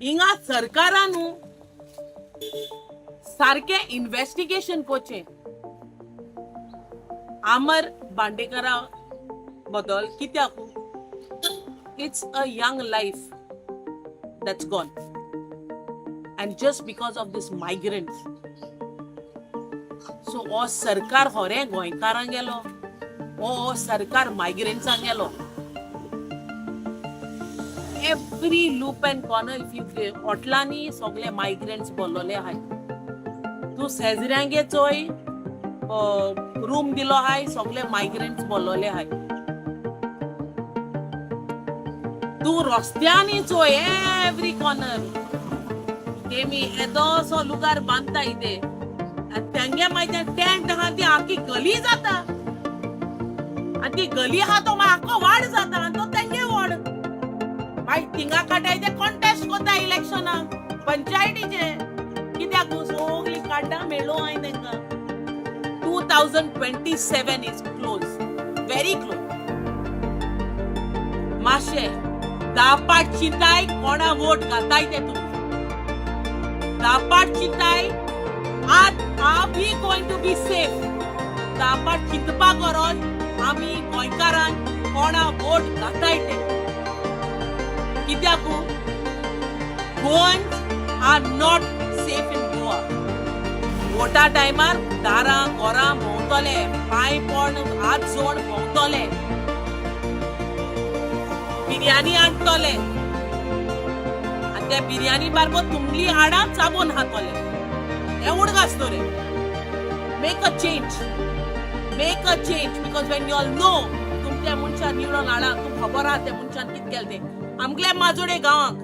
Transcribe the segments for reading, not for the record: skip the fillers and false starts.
हिंगा सरकारान सारखे इन्व्हेस्टिगेशन कोचे आमर बांडेकरा बद्दल कित्याक it's a young life that's gone and just because of this migrants so o sarkar hore goykaran gelo o sarkar migrants gelo every loop and corner if you otlani sogle migrants बोलले हाय तू सेजऱ्यांगे चोय room दिलो हाय सोगले मायग्रेंट्स बोलले हाय तू रस्त्यांनी चोय every corner तेमी येदोसो लुगार बांधता इथे तेंगे मागीर टेंट आहा ती आखी गली जाता आनी ती गली आहा तो आखो वाड जाता आनी तो तेंगे वाड मागीर थिंगा काटाय ते कॉन्टेस्ट कोता इलेक्शनाक पंचायतीचे कित्याक सगळी काड्डा मेळो हाय तेंका 2027 is close very close माशे दापाट चिंताय कोणा वोट घाताय ते तू दापाट चिंताय are we going to be safe दापाट चिंतपा गरज आमी गोंयकारांक कोणा वोट घाताय ते कित्याक Goans are not safe in Goa वोटा टायमार दारां घरां भोंवतले पांय पड हात जोड भोंवतले बिर्याणी हाडटले आनी त्या बिर्याणी बारबर तुमली हाडां चाबून खातले एवढ गासतो रे make a change because when you all know तुमच्या मनशान निवडून हाडा तू खबर आहा त्या मनशान कित केलें तें आमगल्या माजोडे गांवांक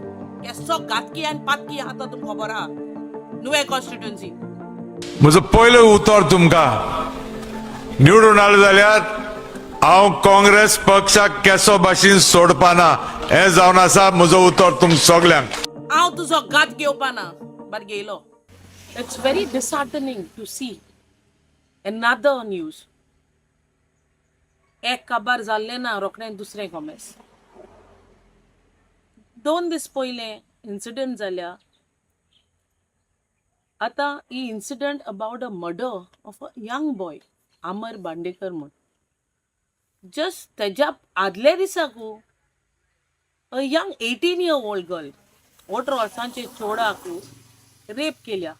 केसो घातकी आनी पातकी आहा तो तुमकां खबर आहा नुवें कॉन्स्टिट्युएन्सी म्हजो पयलो उतर तुमकां निवडून हाडलो जाल्यार हांव काँग्रेस पक्षाक केसो भाशेन सोडपाना हें जावन आसा म्हजो उतर तुम सगल्यांक हांव तुजो गात घेवपाना बर गेलो it's very disheartening to see another news एक काबार जाल्लें ना रोखडें दुसरें कॉमेस 2 दीस पयले इन्सिडंट जाल्या आता ही incident about a murder of a young boy Amar Bandekar म्हण जस्ट तेज्या आदले दिसाकू अ यंग 18-year-old गर्ल 18 वर्सांचे चोडाक रेप केल्या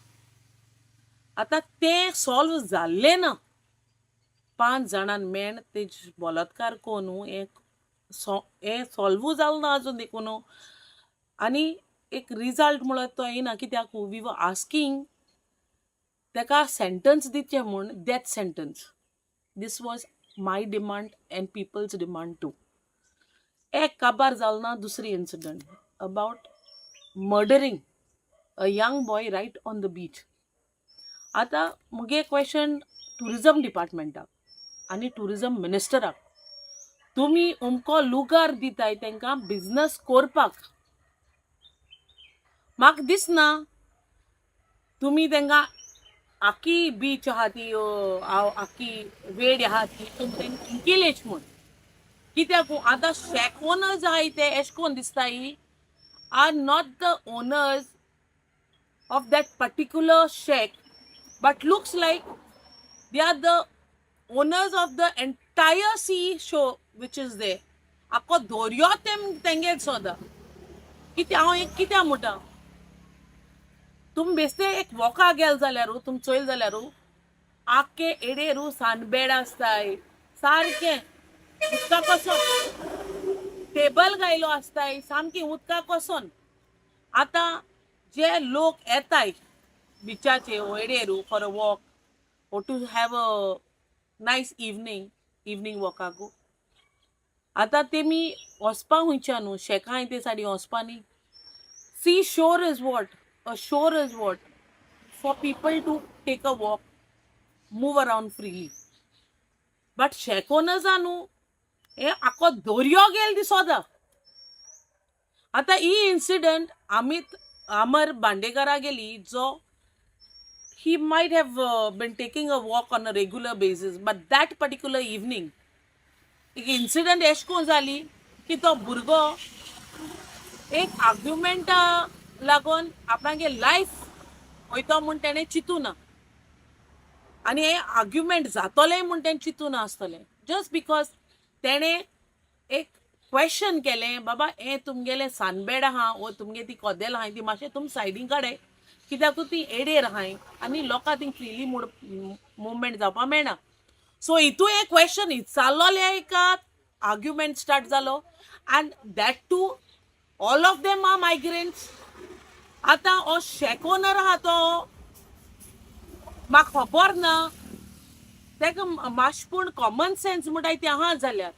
आता ते सॉल्व जाल्ले ना 5 जाणां मेण ते बलात्कार कोण एक सॉल्व जाल ना अजून देखून आनी एक रिजल्ट म्हणत तो येना कित्याक वी वर आस्किंग तेका सेंटन्स दिवचे म्हूण death sentence this was my demand and people's demand too एक काबार जाल ना दुसरी incident about murdering a young boy right on the beach आता मुगे क्वेश्चन टुरिजम डिपार्टमेंटाक आनी टुरिजम मिनिस्टराक तुमी उमको लुगार दिताय तांकां बिझनस करपाक म्हाका दिसना तुमी तांकां आखी बीच आहा ती आखी वेड आहा ती तुमी तांकां केलेच म्हूण कित्याक आतां शेक ओनर्स आहाय ते एश कोन दिसताय are not the owners of that particular shack but looks like they are the owners of the entire sea shore which is दे आखो दर्यो तेंगेच सोदा कित्या हांव एक कित्या म्हणटा तुम बेश्टे एक वॉका गेल जाल्यार तुम चोयल जाल्यार आख्खे एडेरू सानबेड आसताय सारकें उदका कोसोन टेबल गायलो आसताय सामकी उदका कोसोन आतां जे लोक येताय बिचाचे एडेरू for a walk or to have a nice evening walkaku आता तेमी वचपा हुंयच्या न्हू शेकाय ते साडी वचपा न्ही sea shore is what a shore is what for people to take a walk move around freely but शेकोनस न्हू हे आखो दर्यो गेल दिसोता आता ही इन्सिडंट अमर बांडेकरा गेली जो he might have been taking a walk on a regular basis but that particular evening एक incident S कोन जाली की तो भुरगो एक आर्ग्युमेंटा लागून आपणागे लायफ वयतो म्हूण तेणें चिंतूना आनी हे आर्ग्युमेंट जातोलें म्हूण तेणें चिंतूना आसतलें जस्ट बिकॉज तेणें एक क्वेश्चन केलें बाबा हें तुमगेलें सानबेड आहा वो तुमगे ती कोदेल आहाय ती मातशें तुम सायडीन काडय कित्याक ती एडेर आहाय आनी लोकां थिंग फ्रिली मुवमेंट जावपा मेळना सो हितू एक क्वेश्चन विचारलोले एक आर्ग्युमेंट स्टार्ट जालो and that too all of them are migrants आतां हो शेकोनर आहा तो म्हाका खबर ना तेका मातशें कॉमन सेन्स म्हणटाय तें आहा जाल्यार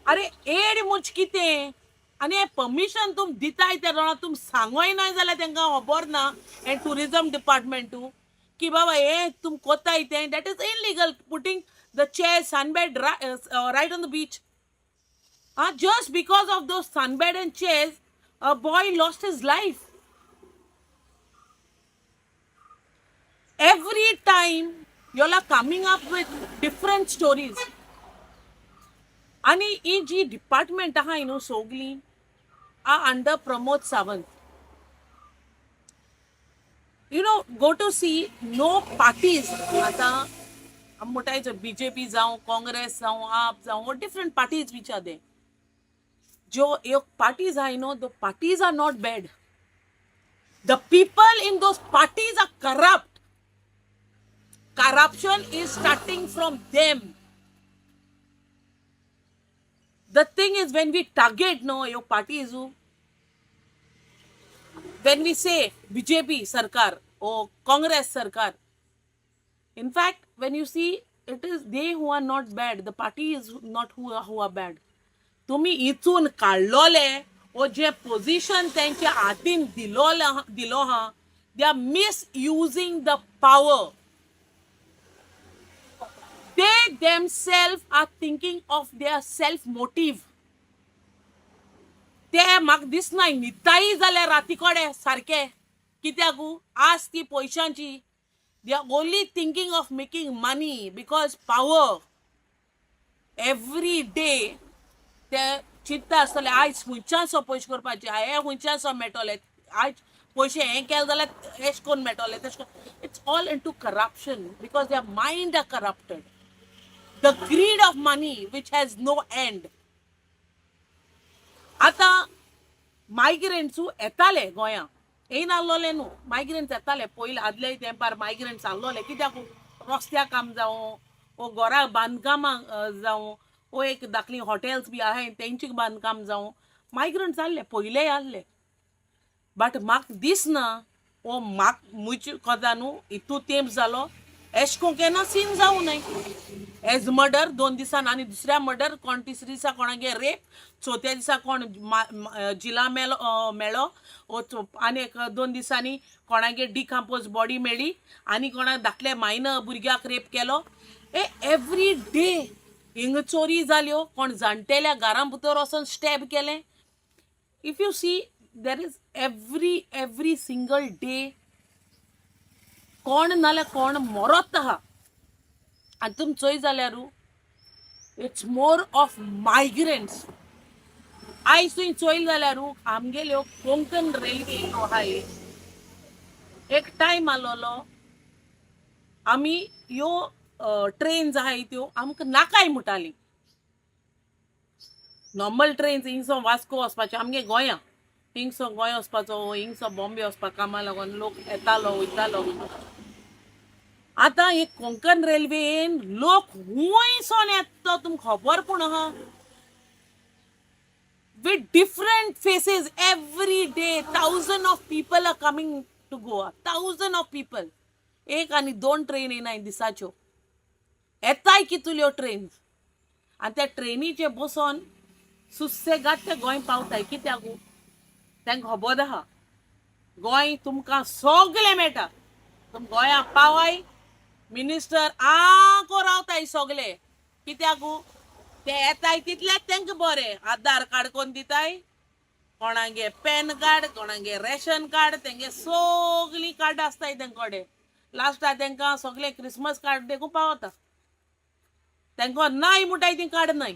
अरे एड मुच कितें आनी हे परमिशन तुम दिताय ते रोणा तुम सांगोय ना जाल्यार तांकां खबर ना हे टुरिजम डिपार्टमेंटू की बाबा हे तुम कोताय तें that is illegal putting the chair sunbed right on the beach just because of those sunbed and chairs a boy lost his life. Every time you all are coming up with different stories आणि ही जी department आहा न्हू सोगली आ under Pramod Sawant you know go to see no parties आतां म्हणटाय BJP जावं काँग्रेस जावं आप जावं different parties which are they जो एक parties I know, the parties are not bad. The people in those parties are corrupt. Corruption is starting from them. The thing is when we target no your parties when we say BJP Sarkar or Congress Sarkar, in fact when you see it is they who are not bad, the party is not who are bad. तुम्ही इचून काढलोले ओ जे position त्यांच्या हातीन दिलो हा they are misusing the power ते themselves are thinking of their self motive ते म्हाका दिसना न्हिदताय जाल्यार राती कोडे सारखे कित्याक आज ती पयशांची they are only thinking of making money because power every day ते चिंतता आसतले आयज खुंयच्यान पयशे करपाचे हे खुंयच्यान मेळटले आयज पयशे हे केले जाल्यार एश कोन्न मेळटले तेश कोन्न it's all into corruption because their mind are corrupted the greed of money which has no end आतां मायग्रेंट्स येताले गोंया येयन आसलोले न्हू मायग्रेंट्स येताले पयले आदले तेंपार मायग्रेंट्स आसलोले कित्याक रस्त्या काम जावं वो घरा बांदकामां जावं वो एक धाकली हॉटेल्स बी आहाय तेंची बांदकाम जावं मायग्रंट्स आहले पयलेय आहले बट म्हाका दिसना वो मुचे कोता न्हू हितू तेंप जालो एश को केन्ना सीन जावं न्हय एज मर्डर 2 दिसान आनी दुसऱ्या मर्डर कोण तिसऱ्या दिसा कोणागे रेप चवथ्या दिसा कोण जिला मेळ्ळो आनी 2 दिसांनी कोणागे डिकम्पोज बॉडी मेळ्ळी आनी कोणा धाकले मायनर भुरग्याक रेप केलो एवरी डे हिंग चोरी जाल्यो कोण जाणटेल्या घरां भितर वचून स्टॅब केलें if you see there is every single day कोण नाल्यार कोण मरत आहा आनी तुमी चोय जाल्यार इट्स मोर ऑफ मायग्रेंट्स आयज तुवें चोयल जाल्यार आमगेल्यो कोंकण रेल्वे आहाय एक टायम आलोलो आमी ह्यो ट्रेन्स आहाय त्यो आमकां नाकाय म्हणटाली नॉर्मल ट्रेन्स हिंगसो वास्को वचपाचे आमगे गोंया हिंगसो गोंय वचपाचो हिंगसो बॉम्बे वचपाक कामां लागून लोक येतालो वयतालो आतां हे कोंकण रेल्वेन लोक हुंयसोन येता तुमकां खबर पूण आहा with different faces every day 1000 of people are coming to Goa 1000 of people एक आनी 2 ट्रेन येनाय दिसाच्यो येताय कितल्यो ट्रेन्स आनी त्या ट्रेनीचे बसोन सुसेगाद ते गोंय पावताय कित्याक तांकां खबर आहा गोंय तुमकां सगळें मेळटा तुम गोंया पावाय मिनिस्टर आंको रावताय सगळे कित्याक ते येताय तितलेच तांकां बरें आधार कार्ड कोण दिताय कोणागे पॅन कार्ड कोणागे रेशन कार्ड तेंगे सगळीं कार्ड आसताय तेंकोडे लास्टाक तांकां सगळे क्रिसमस कार्ड देखून पावता तांकां नाय म्हणटाय ती कार्ड नाय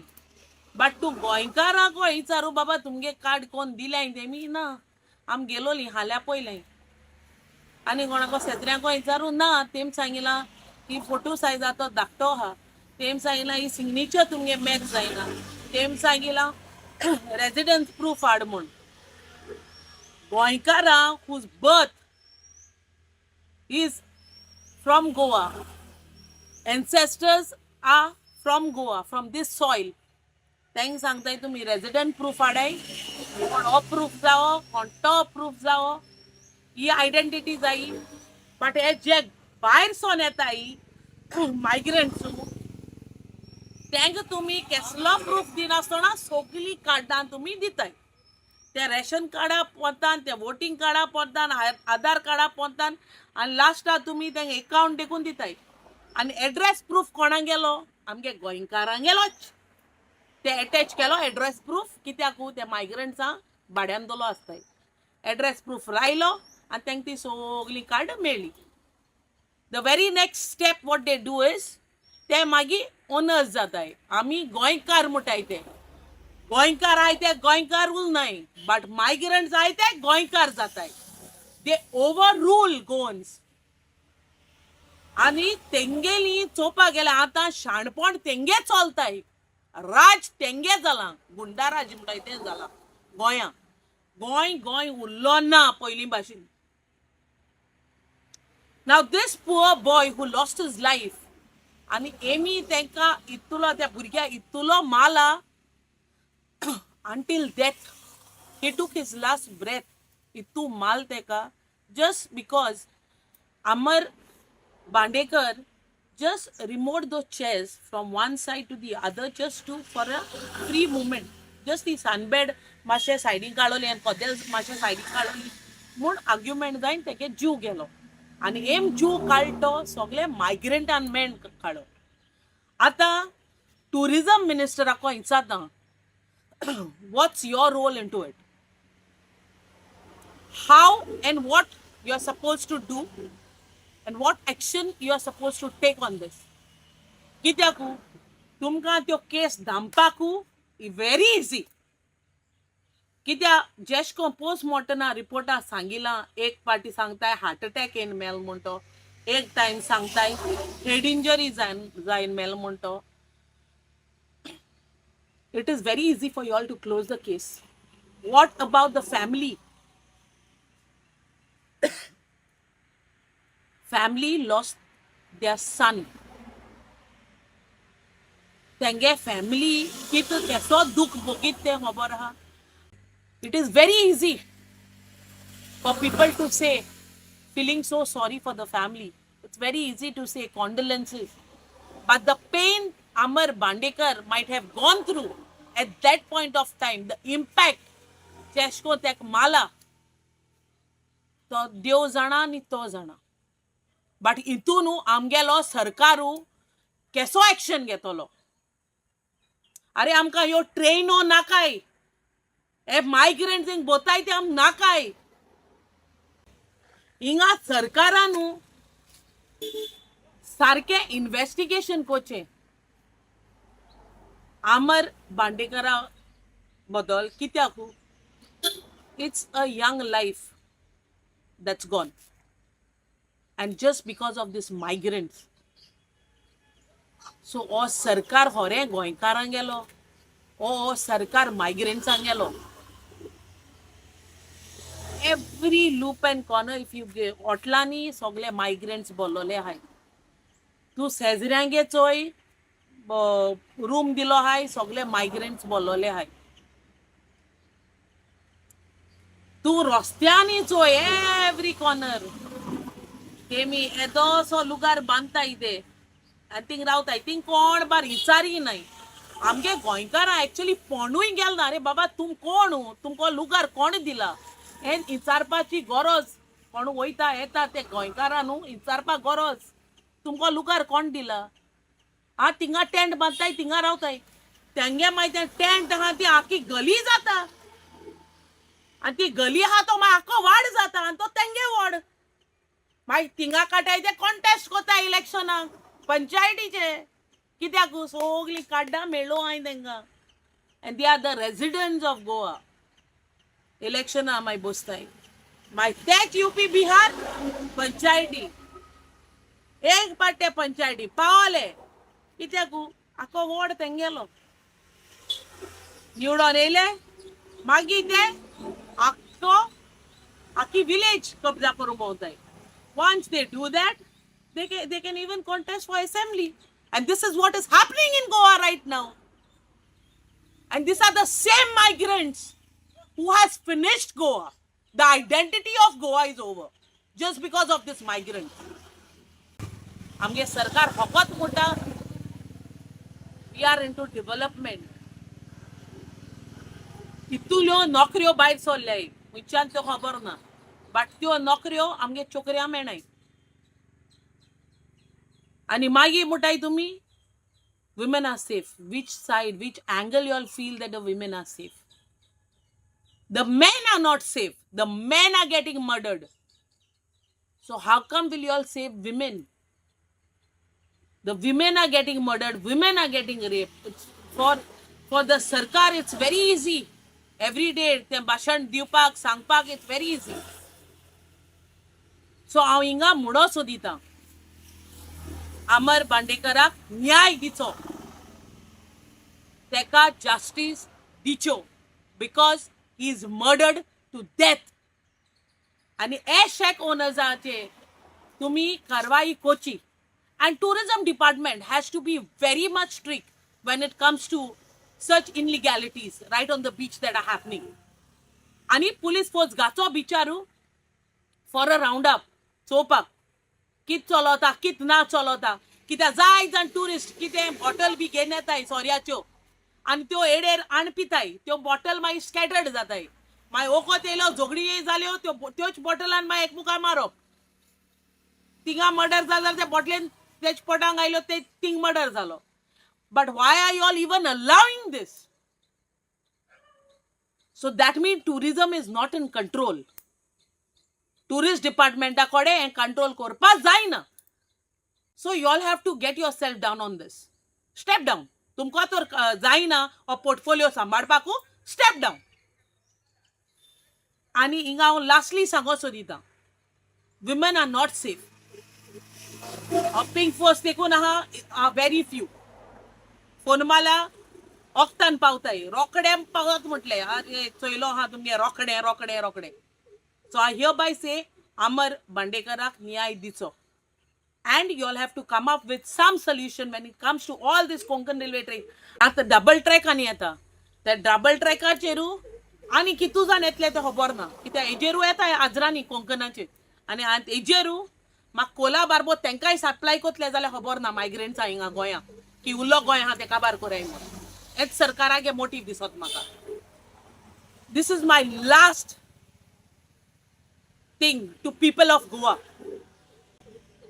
बट तूं गोंयकारांक विचारू बाबा तुमगे कार्ड कोण दिल्याय तेमी ना आम गेलोली हाल्या पयलें आनी कोणाको शेजऱ्यांको विचारून ना तेम सांगिला की फोटो सायजा तो धाकटो आहा तेम सांगिला ही सिग्नेचर तुमगे मॅच जायना तेम सांगिला रेजिडन्स प्रूफ हाड म्हूण गोंयकारां whose birth is from Goa ancestors are from Goa, from this soil. तांकां सांगताय तुम्ही रेजिडेंट प्रूफ हाडाय कोण हो प्रूफ जावो कोण तो प्रूफ जावो ही आयडेंटिटी जायी बट हे जे भायर सोन येताय मायग्रंट्स तांकां तुम्ही कसलो प्रूफ दिनासतना सगळी कार्डां तुम्ही दिताय ते रेशन कार्डा पोतान ते वोटिंग कार्डा पोतान आधार कार्डा पोतान आनी लास्टाक तुम्ही तांकां अकाउंट देखून दिताय आनी एड्रेस प्रूफ कोणाक गेलो आमगे गोंयकारांक गेलोच ते अटॅच केलो एड्रेस प्रूफ कित्याक ते मायग्रंट्सांक भाड्यान दलो आसताय एड्रेस प्रूफ रायलो आनी तांकां ती सगळी कार्ड मेळ्ळी the very next step what they do is ते मागीर ओनर्स जाताय आमी गोंयकार म्हणटाय ते गोंयकार आहाय ते गोंयकार उरनाय बट मायग्रंट्स आहाय ते गोंयकार जाताय दे ओवर रूल गोवन्स आनी तेंगेली चोवपाक गेल्यार आतां शाणपण तेंगे चलताय राज तेंगे जाला गुंडाराज म्हणटाय तें जाला गोंयां गोंय उरलो ना पयलीं भाशेन नाव दीस poor boy who lost his life आनी एमी तांकां इतलो त्या भुरग्याक इतलो मारला until death he took his last breath itu mal teka just because Amar Bandekar just removed those chairs from one side to the other just to for a free movement just the sunbed मातशे सायडीक काडोली आनी कदेल मातशे सायडीक काडोली म्हूण argument जायन तेगे जीव गेलो आनी एम जीव काडलो सगळे मायग्रंटान मेन काडो आतां टुरिजम मिनिस्टराको विचारता what's your role into it how and what you are supposed to do and what action you are supposed to take on this कित्याकू तुमकां त्यो केस धांपपाकू very easy कित्या जेशको पोस्टमॉर्टमा रिपोर्टा सांगिलां एक पार्टी सांगताय हार्ट अटॅक येवन मेल म्हणटो एक टायम सांगताय head injury जायन mail म्हणटो it is very easy for you all to close the case. What about the family? Family lost their son. Tenge family kit keso dukh bogite hobar ha. It is very easy for people to say feeling so sorry for the family. It's very easy to say condolences. But the pain Amar Bandekar might have gone through at that point of time, the impact Cheshko tek mala to dev jana ni to jana but itunu amgelo sarkaru keso action घेतलो अरे आमकां ह्यो ट्रेनो नाकाय हे migrants हिंग बोताय ते आम नाकाय हिंगा सरकारानु सारके इन्व्हेस्टिगेशन कोचे Amar Bandekara बदल कित्याकू it's a young life that's gone and just because of this migrants so o sarkar hore goinkaran gelo o sarkar migrants angelo every loop and corner if you otlani sogle migrants bolole hay tu sezrange choy room दिलो हाय सगळे migrants बोलवले हाय तू रस्त्यांनी चोय every corner तेमी येदोसो लुगार बांदताय ते आनी thing रावताय thing कोण बार विचारी नाही आमगे गोंयकारां एक्चुअली पोणूय गेल ना रे बाबा तुम कोण तुमको लुगार कोण दिला हे विचारपाची गरज कोण वयता येता ते गोंयकारां न्हू विचारपाक गरज तुमको लुगार कोण दिला हा तिंगा टेंट बांदताय तिंगा रावताय तेंगे मागीर टेंट आहा ती आखी गली जाता आनी ती गली आहा तो मागीर आख्खो वाड जाता आनी तो तेंगे वाड मागीर तिंगा काटाय ते कॉन्टेस्ट कोता इलेक्शनाक पंचायतीचे कित्याक सगळीं कार्डां मेळ्ळो हांवें तेंकां and they are the residents of Goa इलेक्शनाक मागीर बसताय माय तेच यूपी बिहार पंचायती एक पाटे पंचायती पावले कित्याकू आखो वोड तेंगेलो निवडून येयले मागीर ते आखो आखी विलेज कब्जा करूंक भोंवताय. Once they do that, they can even contest for assembly. And this is what is happening in Goa right now. And these are the same migrants who has finished Goa. The identity of Goa is over just because of this migrant. आमगे सरकार फकत म्हणटा we are into development. इतुल्यो नोकऱ्यो भायर सरल्याय खुंयच्यान त्यो खबर ना. But त्यो नोकऱ्यो आमगे चोकऱ्या मेळनाय. आनी मागीर म्हणटाय तुमी women are safe. Which side, which angle you all feel that the women are safe? The men are not safe. The men are getting murdered. So how come will you all save women? The women are getting murdered. Women are getting raped. It's for the sarkar, it's very easy. Every day, te bhashan diwpak, sangpak, it's very easy. So हांव हिंगा म्हणो सोदितां अमर बांडेकराक न्याय दिचो तेका justice दिच्यो because he is murdered to death आनी हे शेक ओनर्साचे तुमी कारवाई Kochi and tourism department has to be very much strict when it comes to such illegalities right on the beach that are happening. Ani police force gacho bicharu for a roundup चोवपाक कित चलता कित ना चलता कित्याक जाय जाण टुरिस्ट कितें bottle बी घेवन येताय सोऱ्याच्यो आनी त्यो एडेर आणपिताय त्यो बॉटल मागीर स्कॅटर्ड जाताय मागीर ओकोत येयलो झगडी जाल्यो त्योच बॉटलान मागीर एकमुखार मारप तिंगा मर्डर जालो त्या बॉटलेन तेच पोटांक आयलो ते थिंग मर्डर जालो but why are you all even allowing this so that mean tourism is not in control tourist डिपार्टमेंटा कडेन हें कंट्रोल करपाक जायना so you all have to get yourself down on this step down तुमकां तर जायना हो portfolio सांबाळपाकू step down आनी हिंगा हांव लास्टली सांगो सोदितां women are not safe pink force देखून आहा व्हेरी फ्यू फोन माला ओक्तान पावताय रोकडे पावत म्हटले अरे चोयलो आहा तुमगे रोकडे रोकडे रोकडे so I hereby say Amar बांडेकराक न्याय दिचो and you all have to come up with some solution when it comes to all this Konkan railway train आता डबल ट्रॅक आनी येता त्या डबल ट्रॅकाचेरू आनी कितू जाण येतले ते खबर ना कित्याक हेजेरू येता आजरांनी कोंकणाचे आनी हेजेरू म्हाका कोला बारबो तेंकाय सप्लाय कोतले जाल्यार खबर ना मायग्रेंट्सा हिंगा गोंया की उरलो गोंय आहा तेका बार कोराय म्हणून हेच सरकारागे मोटीव दिसत म्हाका this is my last thing to people of Goa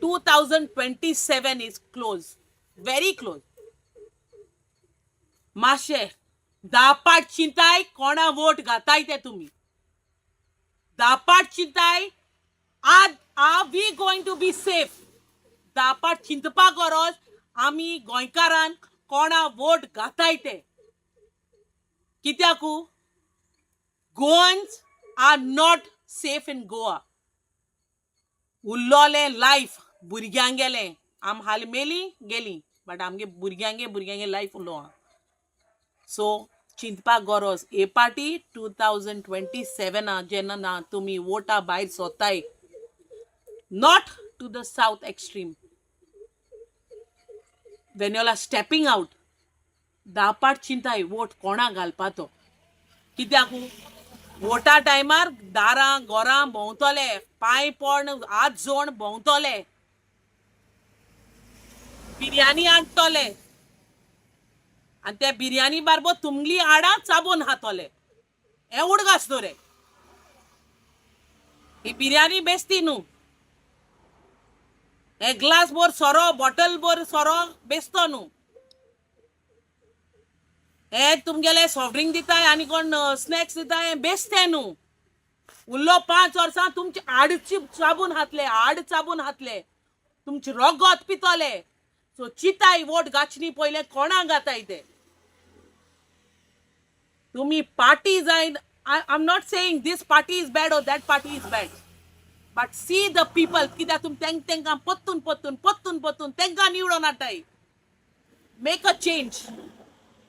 2027 is close, very close. माशे दापाट चिंताय कोणा वोट घाताय ते तुम्ही दापाट चिंताय are we going to be safe दापाट चिंतपा गरज आमी गोंयकारान कोणा वोट घाताय ते कित्याकू Goans are not safe in Goa उल्लोले लाइफ भुरग्यांक गेले आम हाल मेली गेली बट आमगे भुरग्यांगे लाइफ उल्लो हा सो चिंतपाक गरज ए पार्टी 2027 जेन्ना ना तुमी वोटा भायर सोताय not to the south extreme when you are stepping out दापाट चिंताय वोट कोणा घालपाचो कित्याक वोटा टायमार दारां गोरां भोंवतले पांय पड हात जोड भोंवतले बिर्याणी हाडटले आनी त्या बिर्याणी बारबो तुमली आडां चाबोन हातले हे उडगास न्हू रे ही बिर्याणी बेस्ती न्हू हे ग्लास बोर सोरो बॉटल बोर सोरो बेस्तो न्हू हे तुमगेले सॉफ्ट ड्रिंक दिताय आनी कोण स्नॅक्स दिताय बेस्ते न्हू उरलो 5 वर्सां तुमचे आडची चाबून हातले तुमचे रगत पितले सो चिताय वोट गाचनी पयले कोणाक घाताय ते तुमी पार्टी जायन I'm not saying this party is bad or that party is bad. But see the people, कित्याक तुम तेंका पत्तून तेंका निवडून हाडटाय. Make a change.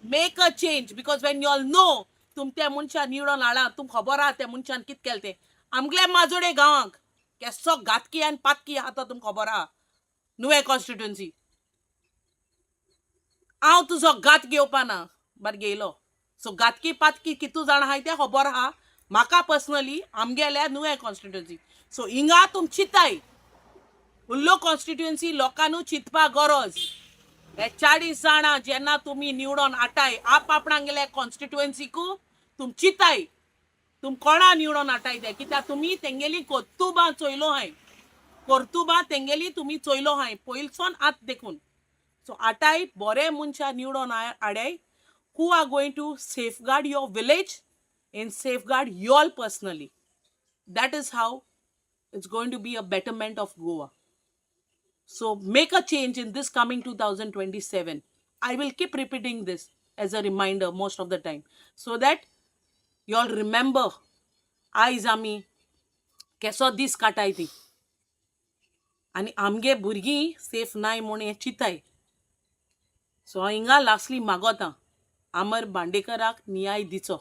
Make a change, because when you all know तुम त्या मनशा निवडून हाडा, तुम खबर आहा त्या मनशान कित केलें तें. आमगल्या माजोडे गांवांक केसो घातकी आनी पातकी आहा तो तुमकां खबर आहा. नुवें कॉन्स्टिट्युएन्सी. हांव तुजो घात घेवपा ना, बट घेयलो. सो घातकी पातकी कितू जाण आहाय तें खबर आहा म्हाका पर्सनली आमगेल्या नुवें कॉन्स्टिट्युएन्सी. सो हिंगा तुम चिंताय उरलो कॉन्स्टिट्युएन्सी लोकांनू चिंतपा गरज. हे 40 जाणां जेन्ना तुमी निवडून हाडटाय आपणांगेल्या कॉन्स्टिट्युएन्सीकू तुम चिंताय तुम कोणा निवडून हाडटाय ते. कित्याक तुमी तेंगेली कर्तुबां चोयलो हाय. कर्तुबां तेंगेली तुमी चोयलो हाय पयलसून आत देखून. सो हाडटाय बरे मनशा निवडून हाडय who are going to safeguard your village and safeguard you all personally. That is how it's going to be a betterment of Goa. So make a change in this coming 2027. I will keep repeating this as a reminder most of the time, so that you all remember आयज आमी केसो दीस काटाय ती आनी आमगे भुरगीं safe नाय म्हूण हें चिंताय. सो हांव हिंगा लास्टली मागोतां अमर बांडेकराक न्याय दिचो,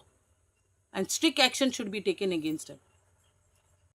and strict action should be taken against him.